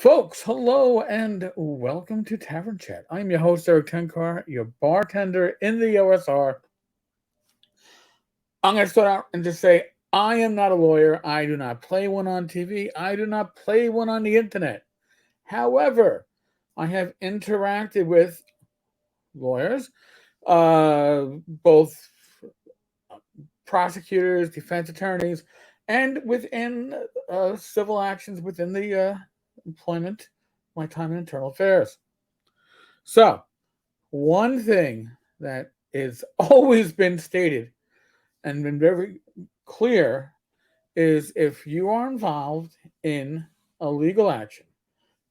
Folks, hello and welcome to Tavern Chat. I'm your host, Eric Tenkar, your bartender in the OSR. I'm going to start out and just say I am not a lawyer. I do not play one on TV. I do not play one on the internet. However, I have interacted with lawyers, both prosecutors, defense attorneys, and within civil actions within the employment, my time in internal affairs. So, one thing that is always been stated and been very clear is if you are involved in a legal action,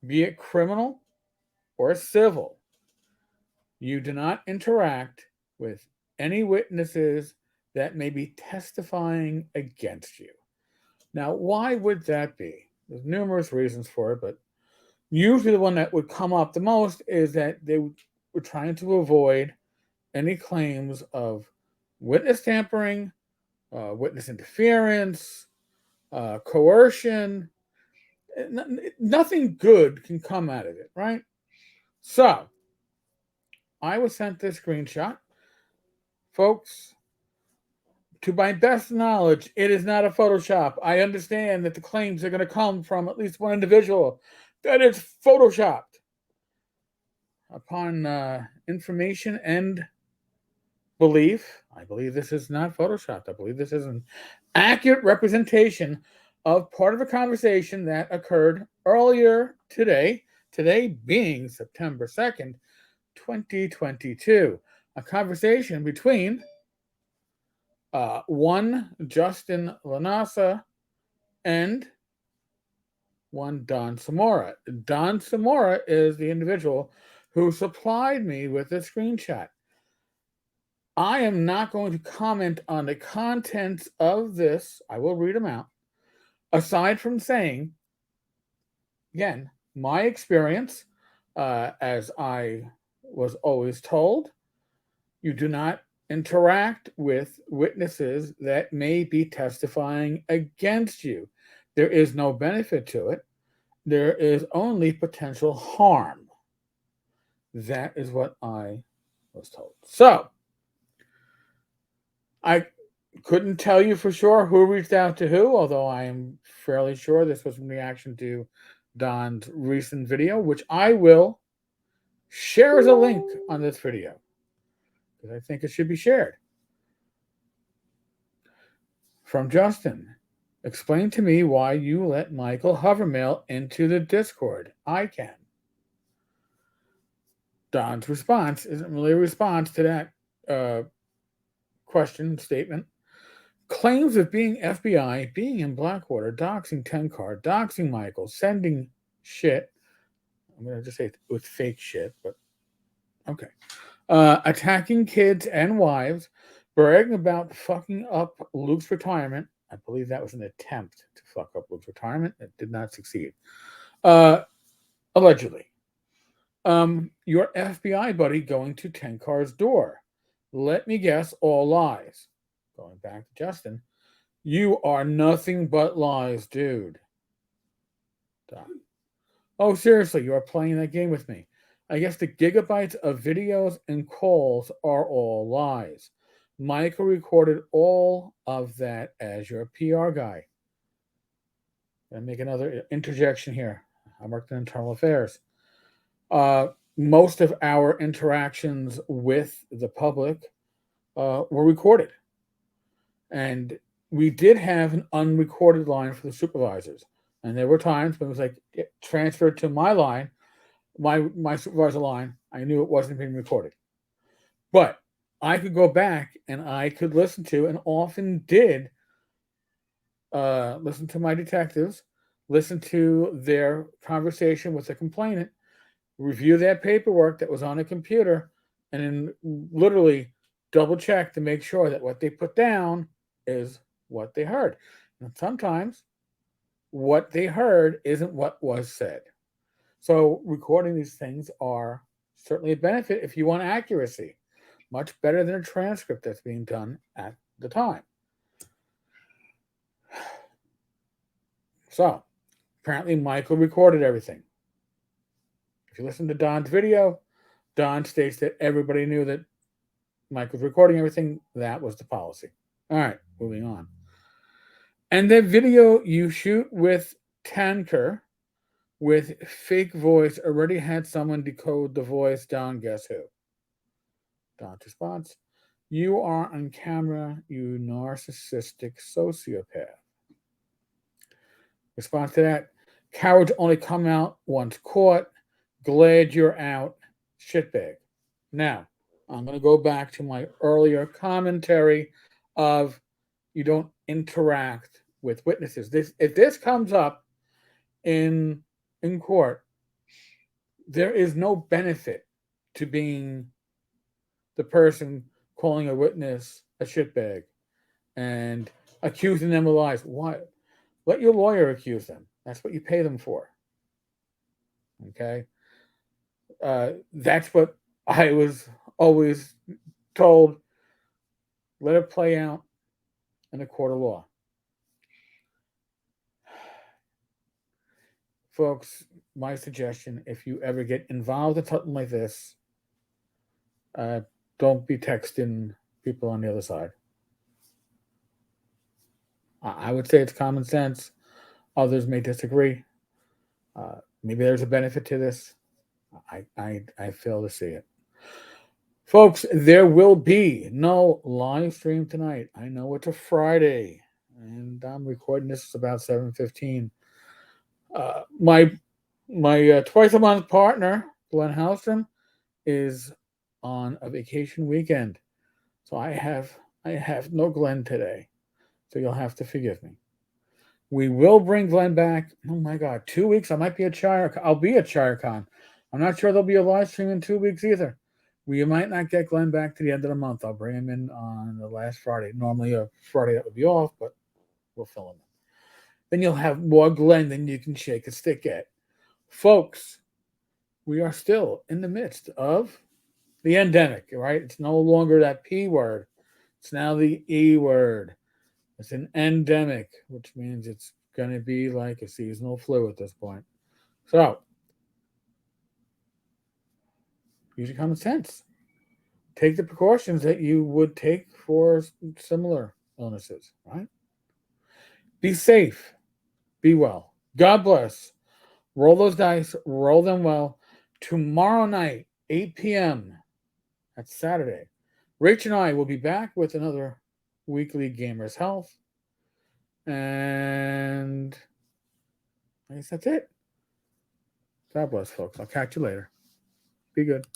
be it criminal or civil, you do not interact with any witnesses that may be testifying against you. Now, why would that be? There's numerous reasons for it, but usually the one that would come up the most is that they were trying to avoid any claims of witness tampering, witness interference, coercion. Nothing good can come out of it, right? So, I was sent this screenshot. Folks, to my best knowledge, it is not a Photoshop. I understand that the claims are going to come from at least one individual that it's Photoshopped. Upon information and belief, I believe this is not Photoshopped. I believe this is an accurate representation of part of a conversation that occurred earlier today, today being September 2nd, 2022. A conversation between one Justin Lanasa and one Don Samora. Don Samora is the individual who supplied me with the screenshot. I am not going to comment on the contents of this. I will read them out. Aside from saying, again, my experience, as I was always told, you do not interact with witnesses that may be testifying against you. There is no benefit to it. There is only potential harm. That is what I was told. So, I couldn't tell you for sure who reached out to who, although I am fairly sure this was in reaction to Don's recent video, which I will share as a link on this video because I think it should be shared. From Justin, explain to me why you let Michael Hovermail into the Discord. I can. Don's response isn't really a response to that question statement. Claims of being FBI, being in Blackwater, doxing Tenkar, doxing Michael, sending shit. I'm going to just say it with fake shit, but okay. Attacking kids and wives, bragging about fucking up Luke's retirement. I believe that was an attempt to fuck up Luke's retirement. It did not succeed. Allegedly. Your FBI buddy going to Tenkar's door. Let me guess, all lies. Going back to Justin. You are nothing but lies, dude. Don. Oh, seriously, you are playing that game with me. I guess the gigabytes of videos and calls are all lies. Michael recorded all of that as your PR guy. Gonna make another interjection here. I worked in internal affairs. Most of our interactions with the public were recorded. And we did have an unrecorded line for the supervisors. And there were times when it was like transferred to my line, my supervisor line. I knew it wasn't being recorded. But I could go back and I could listen to, and often did, listen to my detectives, listen to their conversation with the complainant, review that paperwork that was on a computer, and then literally double check to make sure that what they put down is what they heard. And sometimes what they heard isn't what was said. So recording these things are certainly a benefit if you want accuracy. Much better than a transcript that's being done at the time. So apparently Michael recorded everything. If you listen to Don's video, Don states that everybody knew that Mike was recording everything. That was the policy. All right, moving on. And the video you shoot with Tenkar with fake voice already had someone decode the voice. Don, guess who? Don's response: "You are on camera, you narcissistic sociopath." Response to that: "Cowards only come out once caught. Glad you're out, shitbag." Now, I'm going to go back to my earlier commentary of you don't interact with witnesses. If this comes up in court, there is no benefit to being the person calling a witness a shitbag and accusing them of lies. Why? Let your lawyer accuse them. That's what you pay them for. Okay? That's what I was always told. Let it play out in a court of law. Folks, my suggestion, if you ever get involved in something like this, don't be texting people on the other side. I would say it's common sense. Others may disagree. Maybe there's a benefit to this. I fail to see it. Folks, there will be no live stream tonight. I know it's a Friday, and I'm recording this about 7:15. My twice a month partner, Glenn Hallstrom, is on a vacation weekend, so I have no Glenn today. So you'll have to forgive me. We will bring Glenn back. Oh my God, 2 weeks. I might be at Shire. I'll be at ShireCon. I'm not sure there'll be a live stream in 2 weeks either. We might not get Glenn back to the end of the month. I'll bring him in on the last Friday. Normally a Friday that would be off, but we'll fill him in. Then you'll have more Glenn than you can shake a stick at. Folks, we are still in the midst of the endemic, right? It's no longer that P word. It's now the E word. It's an endemic, which means it's going to be like a seasonal flu at this point. So, use your common sense. Take the precautions that you would take for similar illnesses, right? Be safe. Be well. God bless. Roll those dice. Roll them well. Tomorrow night, 8 p.m., that's Saturday, Rach and I will be back with another weekly Gamers Health. And I guess that's it. God bless, folks. I'll catch you later. Be good.